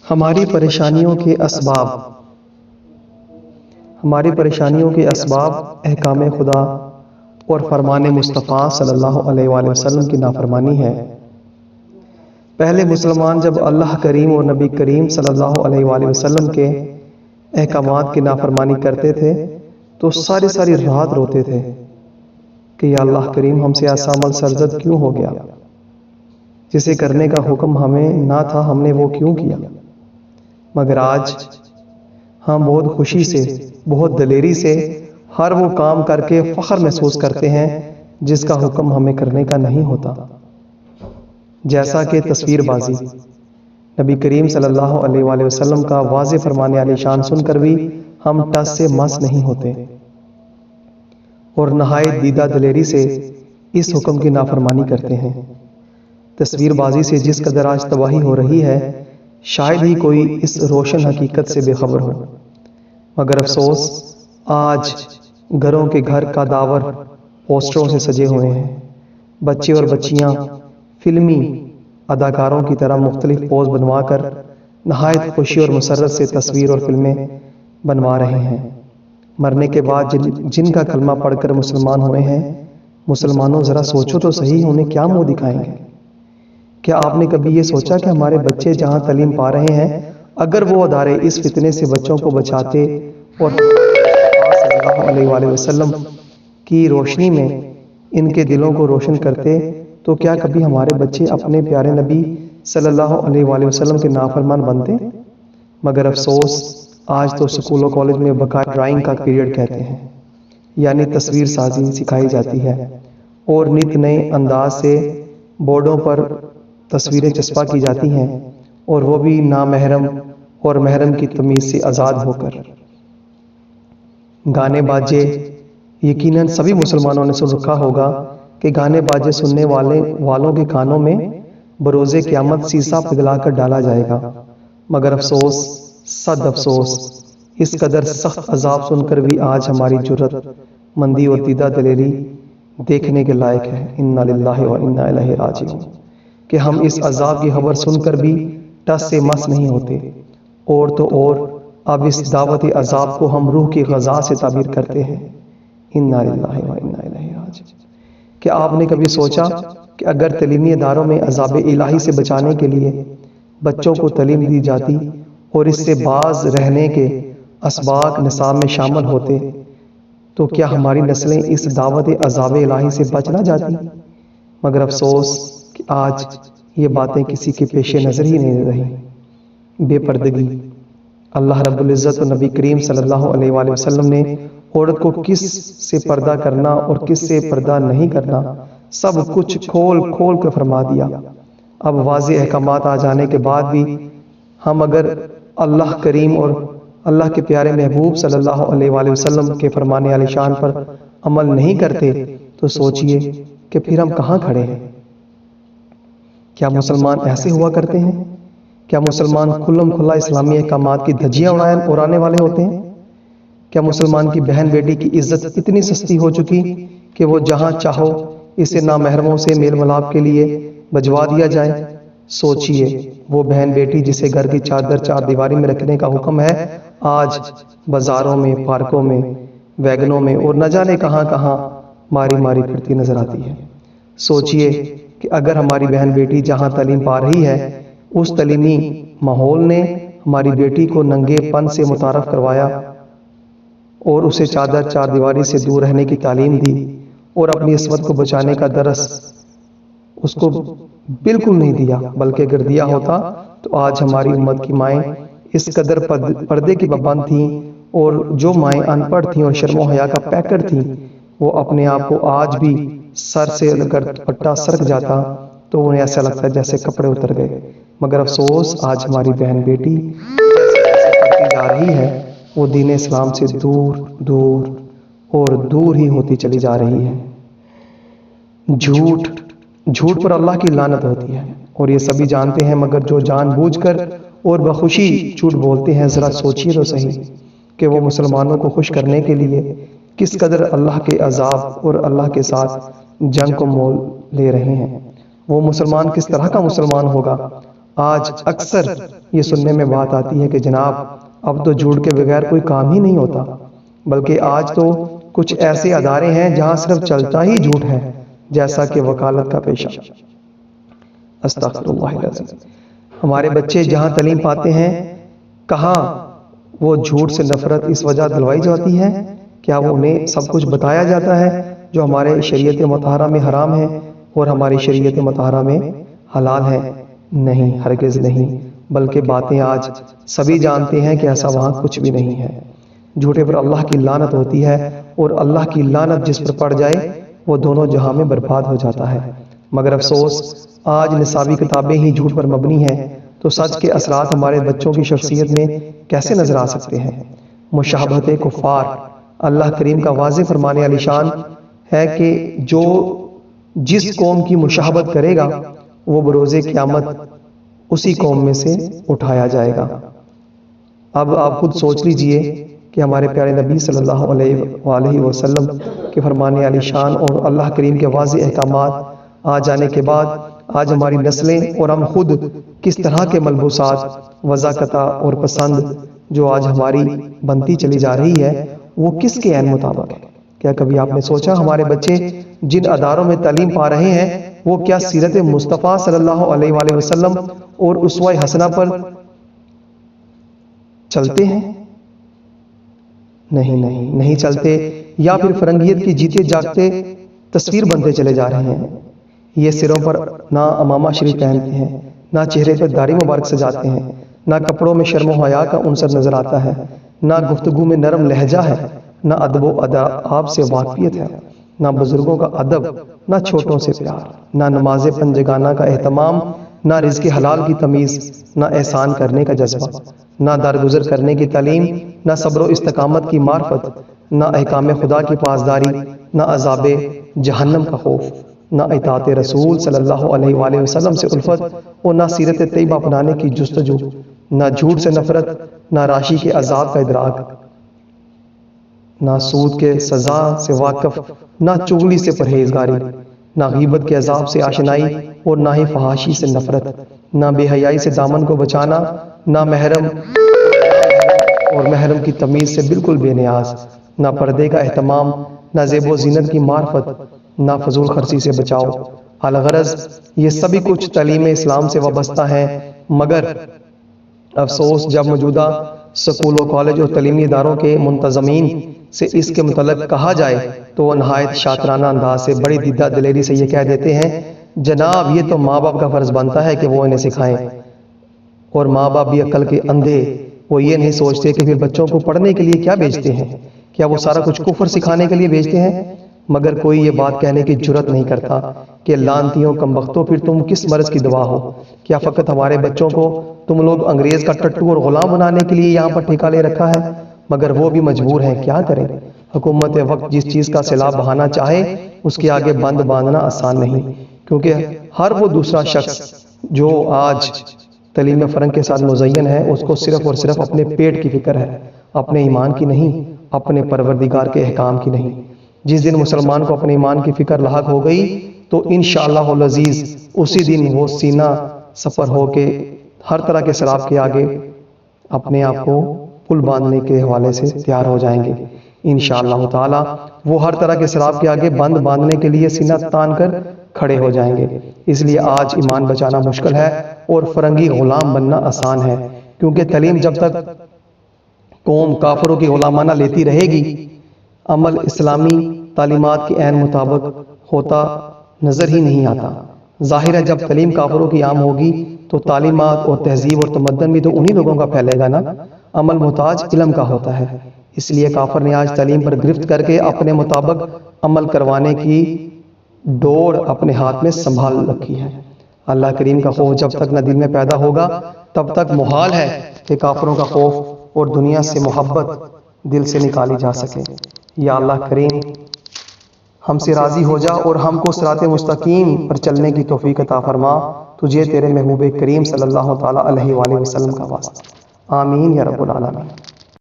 ہماری پریشانیوں کے اسباب احکام خدا اور فرمان مصطفیٰ صلی اللہ علیہ وآلہ وسلم کی نافرمانی ہے۔ پہلے مسلمان جب اللہ کریم اور نبی کریم صلی اللہ علیہ وآلہ وسلم کے احکامات کی نافرمانی کرتے تھے تو ساری رات روتے تھے کہ یا اللہ کریم ہم سے ایسا عمل سرزد کیوں ہو گیا، جسے کرنے کا حکم ہمیں نہ تھا، ہم نے وہ کیوں کیا۔ مگر آج ہم بہت خوشی سے، بہت دلیری سے ہر وہ کام کر کے فخر محسوس کرتے ہیں جس کا حکم ہمیں کرنے کا نہیں ہوتا، جیسا کہ تصویر بازی۔ نبی کریم صلی اللہ علیہ وآلہ وسلم کا واضح فرمان عالی شان سن کر بھی ہم ٹس سے مس نہیں ہوتے اور نہایت دیدہ دلیری سے اس حکم کی نافرمانی کرتے ہیں۔ تصویر بازی سے جس قدر آج تباہی ہو رہی ہے، شاید ہی کوئی اس روشن حقیقت سے بے خبر ہو، مگر افسوس آج گھروں کے گھر کا داور پوسٹروں سے سجے ہوئے ہیں۔ بچے اور بچیاں فلمی اداکاروں کی طرح مختلف پوز بنوا کر نہایت خوشی اور مسرت سے تصویر اور فلمیں بنوا رہے ہیں۔ مرنے کے بعد جن کا کلمہ پڑھ کر مسلمان ہوئے ہیں، مسلمانوں ذرا سوچو تو صحیح، انہیں کیا منہ دکھائیں گے؟ کیا آپ نے کبھی یہ سوچا کہ ہمارے بچے جہاں تعلیم پا رہے ہیں، اگر وہ ادارے اس فتنے سے بچوں کو بچاتے اور صلی اللہ علیہ وآلہ وسلم کی روشنی میں ان کے دلوں کو روشن کرتے، تو کیا کبھی ہمارے بچے اپنے پیارے نبی صلی اللہ علیہ وآلہ وسلم کے نافرمان بنتے؟ مگر افسوس آج تو اسکول و کالج میں باقاعدہ ڈرائنگ کا پیریڈ کہتے ہیں، یعنی تصویر سازی سکھائی جاتی ہے اور نت نئے انداز سے بورڈوں پر تصویریں چسپاں کی جاتی ہیں، اور وہ بھی نامحرم اور محرم کی تمیز سے آزاد ہو کر۔ گانے باجے یقیناً سبھی مسلمانوں نے سن رکھا ہوگا کہ گانے باجے سننے والوں کے کانوں میں بروز قیامت سیسا پگھلا کر ڈالا جائے گا۔ مگر افسوس، صد افسوس، اس قدر سخت عذاب سن کر بھی آج ہماری جرأت مندی اور دیدہ دلیری دیکھنے کے لائق ہے۔ انا للہ و انا الیہ راجعون کہ ہم اس عذاب کی خبر سن کر بھی ٹس سے مس نہیں ہوتے، اور تو اور اب اس دعوت عذاب کو ہم روح کی غذا سے تعبیر کرتے ہیں۔ انا للہ و انا الیہ راجعون۔ کیا آپ نے کبھی سوچا کہ اگر تعلیمی اداروں میں عذاب الہی سے بچانے کے لیے بچوں کو تعلیم دی جاتی اور اس سے باز رہنے کے اسباق نصاب میں شامل ہوتے، تو کیا ہماری نسلیں اس دعوت عذاب الہی سے بچ نہ جاتی؟ مگر افسوس کہ آج یہ باتیں کسی کے پیش نظر ہی نہیں رہی۔ بے پردگی۔ اللہ رب العزت و نبی کریم صلی اللہ علیہ وآلہ وسلم نے عورت کو کس سے پردہ کرنا اور کس سے پردہ نہیں کرنا سب کچھ کھول کر فرما دیا۔ اب واضح احکامات آ جانے کے بعد بھی ہم اگر اللہ کریم اور اللہ کے پیارے محبوب صلی اللہ علیہ وآلہ وسلم کے فرمان عالی شان پر عمل نہیں کرتے تو سوچئے کہ پھر ہم کہاں کھڑے ہیں؟ کیا مسلمان ایسے ہوا کرتے ہیں؟ کیا مسلمان کھلم کھلا اسلامی احکامات کی دھجیاں اڑانے والے ہوتے ہیں؟ کیا مسلمان کی بہن بیٹی کی عزت اتنی سستی ہو چکی کہ وہ جہاں چاہو اسے نامحرموں سے میل ملاپ کے لیے بھجوا دیا جائے؟ سوچئے وہ بہن بیٹی جسے گھر کی چادر چار دیواری میں رکھنے کا حکم ہے، آج بازاروں میں، پارکوں میں، ویگنوں میں اور نہ جانے کہاں کہاں ماری پھرتی نظر آتی ہے۔ سوچئے کہ اگر ہماری بہن بیٹی جہاں تعلیم پا رہی ہے، اس تعلیمی ماحول نے ہماری بیٹی کو ننگے پن سے متعارف کروایا اور اسے چادر چار دیواری سے دور رہنے کی تعلیم دی اور اپنی عصمت کو بچانے کا درس اس کو بالکل نہیں دیا، بلکہ اگر دیا ہوتا تو آج ہماری امت کی مائیں اس قدر پردے کی پابند تھیں، اور جو مائیں ان پڑھ تھیں اور شرم و حیا کا پیکر تھیں، وہ اپنے آپ کو آج بھی سر سے اگر پٹا سرک جاتا تو انہیں ایسا لگتا ہے جیسے کپڑے اتر گئے۔ مگر افسوس آج ہماری بہن بیٹی کرتی جا رہی ہے، وہ دین اسلام سے دور ہی ہوتی چلی جا رہی ہے۔ جھوٹ پر اللہ کی لعنت ہوتی ہے، اور یہ سبھی جانتے ہیں، مگر جو جان بوجھ کر اور بخوشی جھوٹ بولتے ہیں، ذرا سوچئے تو صحیح کہ وہ مسلمانوں کو خوش کرنے کے لیے کس قدر اللہ کے عذاب اور اللہ کے ساتھ جنگ کو مول لے رہے ہیں۔ وہ مسلمان کس طرح کا مسلمان ہوگا آج اکثر یہ سننے میں بات آتی ہے کہ جناب اب تو جھوٹ کے بغیر کوئی کام ہی نہیں ہوتا، بلکہ آج تو کچھ ایسے ادارے ہیں جہاں صرف چلتا ہی جھوٹ ہے، جیسا کہ وکالت کا پیشہ۔ استغفر اللہ العظیم۔ ہمارے بچے جہاں تعلیم پاتے ہیں، کہاں وہ جھوٹ سے نفرت اس وجہ دلوائی جاتی ہے؟ کیا وہ انہیں سب کچھ بتایا جاتا ہے جو ہمارے شریعت مطہرہ میں حرام ہے اور ہماری شریعت مطہرہ میں حلال ہے؟ نہیں، ہرگز نہیں، بلکہ باتیں آج سبھی جانتے ہیں کہ ایسا وہاں کچھ بھی نہیں ہے۔ جھوٹے پر اللہ کی لعنت ہوتی ہے، اور اللہ کی لعنت جس پر پڑ جائے وہ دونوں جہاں میں برباد ہو جاتا ہے۔ مگر افسوس، آج نصابی کتابیں ہی جھوٹ پر مبنی ہیں، تو سچ کے اثرات ہمارے بچوں کی شخصیت میں کیسے نظر آ سکتے ہیں؟ مشابہت کفار۔ اللہ کریم کا واضح فرمانے علی شان ہے کہ جو جس قوم کی مشابہت کرے گا وہ بروز قیامت اسی قوم میں سے اٹھایا جائے گا۔ اب آپ خود سوچ لیجئے کہ ہمارے پیارے نبی صلی اللہ علیہ وآلہ وسلم کے فرمانے علی شان اور اللہ کریم کے واضح احکامات آ جانے کے بعد آج ہماری نسلیں اور ہم خود کس طرح کے ملبوسات، وضاقتہ اور پسند جو آج ہماری بنتی چلی جا رہی ہے، وہ کس کے عین مطابق ہے؟ کیا کبھی آپ نے سوچا ہمارے بچے جن اداروں میں تعلیم پا رہے ہیں وہ کیا سیرت مصطفیٰ صلی اللہ علیہ وآلہ وسلم اور اسوہ حسنہ پر چلتے ہیں؟ نہیں چلتے، یا پھر فرنگیت کی جیتے جاگتے تصویر بنتے چلے جا رہے ہیں۔ یہ سروں پر نہ امامہ شریف پہنتے ہیں، نہ چہرے پر داڑھی مبارک سجاتے ہیں، نہ کپڑوں میں شرم و حیا کا عنصر نظر آتا ہے، نہ گفتگو میں نرم لہجہ ہے، نہ ادب و آداب سے واقفیت ہے، نہ بزرگوں کا ادب، نہ چھوٹوں سے پیار، نہ نماز پنجگانہ کا اہتمام، نہ رزق حلال کی تمیز، نہ احسان کرنے کا جذبہ، نہ درگزر کرنے کی تعلیم، نہ صبر و استقامت کی معرفت، نہ احکام خدا کی پاسداری، نہ عذاب جہنم کا خوف، نہ اطاعت رسول صلی اللہ علیہ وآلہ وسلم سے الفت، اور نہ سیرت طیبہ اپنانے کی جستجو، نہ جھوٹ سے نفرت، نہ راشی کے عذاب کا ادراک، نہ سود کے سزا سے واقف، نہ چغلی سے پرہیزگاری، نہ غیبت کے عذاب سے آشنائی، اور نہ ہی فحاشی سے نفرت، نہ بے حیائی سے دامن کو بچانا، نہ محرم اور محرم کی تمیز سے بالکل بے نیاز، نہ پردے کا اہتمام، نہ زیب و زینت کی معرفت، نہ فضول خرچی سے بچاؤ۔ الغرض یہ سبھی کچھ تعلیم اسلام سے وابستہ ہیں، مگر افسوس جب موجودہ سکول و کالج اور تعلیمی اداروں کے منتظمین سے اس کے متعلق کہا جائے تو وہ نہایت شاطرانہ انداز سے بڑی دیدہ دلیری سے یہ کہہ دیتے ہیں، جناب یہ تو ماں باپ کا فرض بنتا ہے کہ وہ انہیں سکھائیں، اور ماں باپ بھی عقل کے اندھے، وہ یہ نہیں سوچتے کہ پھر بچوں کو پڑھنے کے لیے کیا بھیجتے ہیں، کیا وہ سارا کچھ کفر سکھانے کے لیے بھیجتے ہیں؟ مگر کوئی یہ بات کہنے کی جرت نہیں کرتا کہ لعنتیوں کمبختوں پھر تم کس مرض کی دوا ہو؟ کیا فقط ہمارے بچوں کو تم لوگ انگریز کا ٹٹو اور غلام بنانے کے لیے یہاں پر ٹھیکہ لے رکھا ہے؟ مگر وہ بھی مجبور ہیں، کیا کریں؟ حکومت وقت جس چیز کا سیلاب بہانا چاہے اس کے آگے بند باندھنا آسان نہیں، کیونکہ ہر وہ دوسرا شخص جو آج تعلیم فرنگ کے ساتھ مزین ہے اس کو صرف اور صرف اپنے پیٹ کی فکر ہے، اپنے ایمان کی نہیں، اپنے پروردگار کے احکام کی نہیں۔ جس دن مسلمان کو اپنے ایمان کی فکر لاحق ہو گئی تو انشاءاللہ العزیز اسی دن وہ سینہ سفر ہو کے ہر طرح کے سراب کے آگے اپنے آپ کو پل باندھنے کے حوالے سے تیار ہو جائیں گے۔ انشاءاللہ تعالی وہ ہر طرح کے سراب کے آگے بند باندھنے کے لیے سینہ تان کر کھڑے ہو جائیں گے۔ اس لیے آج ایمان بچانا مشکل ہے اور فرنگی غلام بننا آسان ہے، کیونکہ تعلیم جب تک قوم کافروں کی غلامانہ لیتی رہے گی، عمل اسلامی تعلیمات کے عین مطابق ہوتا نظر ہی نہیں آتا۔ ظاہر ہے جب تعلیم کافروں کی عام ہوگی تو تعلیمات اور تہذیب اور تمدن بھی تو انہی لوگوں کا پھیلے گا نا۔ عمل محتاج علم کا ہوتا ہے، اس لیے کافر نے آج تعلیم پر گرفت کر کے اپنے مطابق عمل کروانے کی ڈور اپنے ہاتھ میں سنبھال رکھی ہے۔ اللہ کریم کا خوف جب تک نہ دل میں پیدا ہوگا تب تک محال ہے کہ کافروں کا خوف اور دنیا سے محبت دل سے نکالی جا سکے۔ یا اللہ کریم ہم سے راضی ہو جا اور ہم کو صراط مستقیم پر چلنے کی توفیق عطا فرما، تجھے تیرے محبوب کریم صلی اللہ تعالی علیہ وآلہ وسلم کا واسطہ۔ آمین یا رب العالمین۔